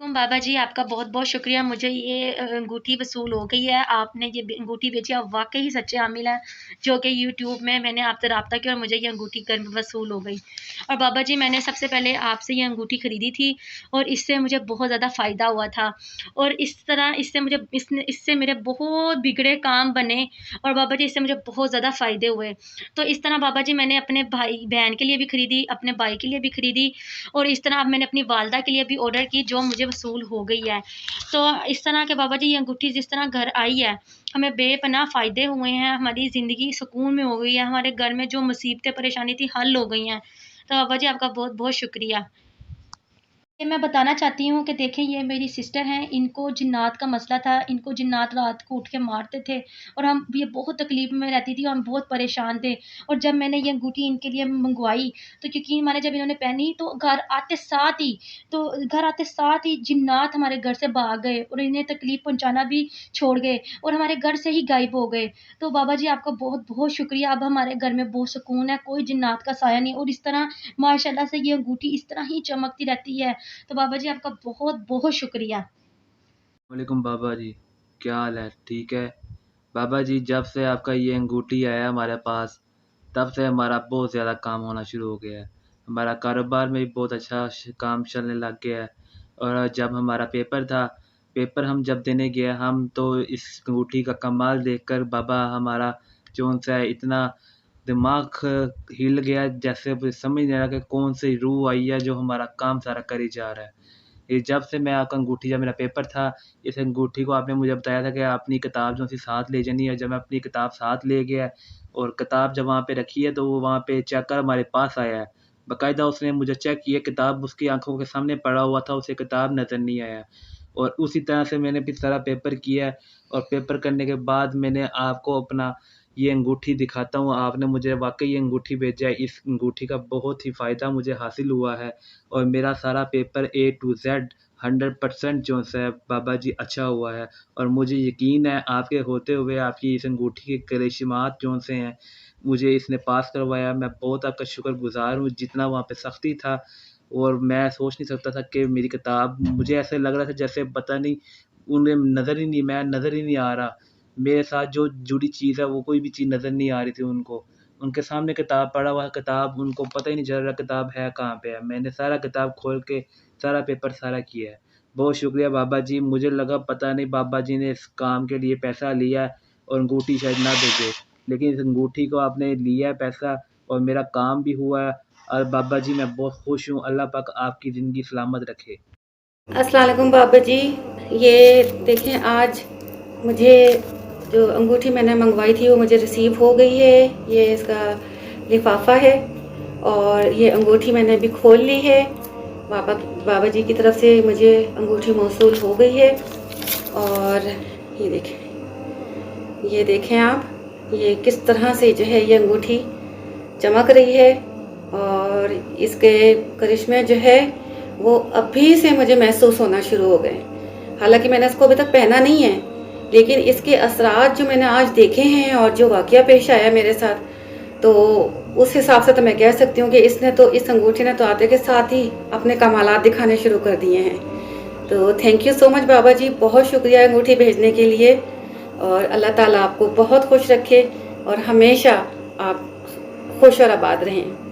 बाबा जी, आपका बहुत-बहुत शुक्रिया। मुझे ये अंगूठी वसूल हो गई है। आपने ये अंगूठी बेची, आप वाक़ई ही सच्चे आमिल हैं, जो कि यूट्यूब में मैंने आपसे राब्ता किया और मुझे ये अंगूठी कर वसूल हो गई। और बाबा जी, मैंने सबसे पहले आपसे ये अंगूठी खरीदी थी और इससे मुझे बहुत ज़्यादा फ़ायदा हुआ था। और इस तरह इससे मेरे बहुत बिगड़े काम बने और बाबा जी, इससे मुझे बहुत ज़्यादा फ़ायदे हुए। तो इस तरह बाबा जी, मैंने अपने बहन के लिए भी खरीदी, अपने भाई के लिए भी खरीदी और इस तरह अब मैंने अपनी वालदा के लिए भी ऑर्डर की, जो मुझे वसूल हो गई है। तो इस तरह के बाबा जी, ये अंगूठी जिस तरह घर आई है, हमें बेपनाह फ़ायदे हुए हैं, हमारी ज़िंदगी सुकून में हो गई है, हमारे घर में जो मुसीबतें परेशानी थी हल हो गई हैं। तो बाबा जी, आपका बहुत-बहुत शुक्रिया। ये मैं बताना चाहती हूँ कि देखें, ये मेरी सिस्टर हैं, इनको जिन्नात का मसला था, इनको जिन्नात रात को उठ के मारते थे और ये बहुत तकलीफ़ में रहती थी और हम बहुत परेशान थे। और जब मैंने ये अंगूठी इनके लिए मँगवाई, तो यकीन माने जब इन्होंने पहनी तो घर आते साथ ही जिन्नात हमारे घर से भाग गए और इन्हें तकलीफ़ पहुँचाना भी छोड़ गए और हमारे घर से ही गायब हो गए। तो बाबा जी, आपका बहुत-बहुत शुक्रिया, अब हमारे घर में बहुत सुकून है, कोई जिन्नात का साया नहीं और इस तरह माशाअल्लाह से ये अंगूठी इस तरह ही चमकती रहती है। तो बाबा जी, आपका बहुत-बहुत शुक्रिया। वालेकुम बाबा जी, क्या हाल है? ठीक है। बाबा जी, जब से आपका ये अंगूठी आया हमारे पास, तब से हमारा बहुत ज़्यादा काम होना शुरू हो गया है। हमारा कारोबार में भी बहुत अच्छा काम चलने लग गया है। और जब हमारा पेपर था, पेपर हम जब देने गए, हम तो इस अंगूठी का कमाल देखकर बाबा हमारा जो-सा है इतना दिमाग हिल गया, जैसे अब समझ नहीं आ रहा कि कौन सी रूह आई है जो हमारा काम सारा करे जा रहा है। ये जब से मैं आपका अंगूठी, जब मेरा पेपर था, इस अंगूठी को आपने मुझे बताया था कि अपनी किताब जो-सी साथ ले जानी है। जब मैं अपनी किताब साथ ले गया और किताब जब वहाँ पे रखी है, तो वो वहाँ पे चेक कर हमारे पास आया है। बाकायदा उसने मुझे चेक किया, किताब उसकी आँखों के सामने पड़ा हुआ था, उसे किताब नज़र नहीं आया। और उसी तरह से मैंने भी सारा पेपर किया है और पेपर करने के बाद मैंने आपको अपना ये अंगूठी दिखाता हूँ। आपने मुझे वाक़ई ये अंगूठी भेजा है, इस अंगूठी का बहुत ही फ़ायदा मुझे हासिल हुआ है और मेरा सारा पेपर ए टू ज़ेड 100% जो-सा है बाबा जी अच्छा हुआ है। और मुझे यकीन है आपके होते हुए आपकी इस अंगूठी के करिश्मात जो-से हैं, मुझे इसने पास करवाया। मैं बहुत आपका शुक्रगुज़ार हूँ, जितना वहाँ पे सख्ती था और मैं सोच नहीं सकता था कि मेरी किताब, मुझे ऐसे लग रहा था जैसे पता नहीं उन्हें मैं नज़र ही नहीं आ रहा। मेरे साथ जो जुड़ी चीज़ है, वो कोई भी चीज़ नज़र नहीं आ रही थी उनको। उनके सामने किताब पड़ा हुआ है, किताब उनको पता ही नहीं चल रहा किताब है कहाँ पे है। मैंने सारा किताब खोल के सारा पेपर सारा किया है। बहुत शुक्रिया बाबा जी, मुझे लगा पता नहीं बाबा जी ने इस काम के लिए पैसा लिया है और अंगूठी शायद ना भेजे। लेकिन इस अंगूठी को आपने लिया है पैसा और मेरा काम भी हुआ है और बाबा जी मैं बहुत खुश हूँ। अल्लाह पाक आपकी ज़िंदगी सलामत रखे। अस्सलाम वालेकुम बाबा जी। ये देखें, आज मुझे जो अंगूठी मैंने मंगवाई थी वो मुझे रिसीव हो गई है। ये इसका लिफाफा है और ये अंगूठी मैंने अभी खोल ली है। बाबा जी की तरफ से मुझे अंगूठी मौसूल हो गई है। और ये देखें आप, ये किस तरह से जो है ये अंगूठी चमक रही है और इसके करिश्मे जो है वो अभी से मुझे महसूस होना शुरू हो गए। हालांकि मैंने इसको अभी तक पहना नहीं है, लेकिन इसके असरात जो मैंने आज देखे हैं और जो वाकया पेश आया मेरे साथ, तो उस हिसाब से तो मैं कह सकती हूँ कि इस अंगूठी ने तो आते के साथ ही अपने कमालात दिखाने शुरू कर दिए हैं। तो थैंक यू सो मच बाबा जी, बहुत शुक्रिया अंगूठी भेजने के लिए। और अल्लाह ताला आपको बहुत खुश रखे और हमेशा आप खुश और आबाद रहें।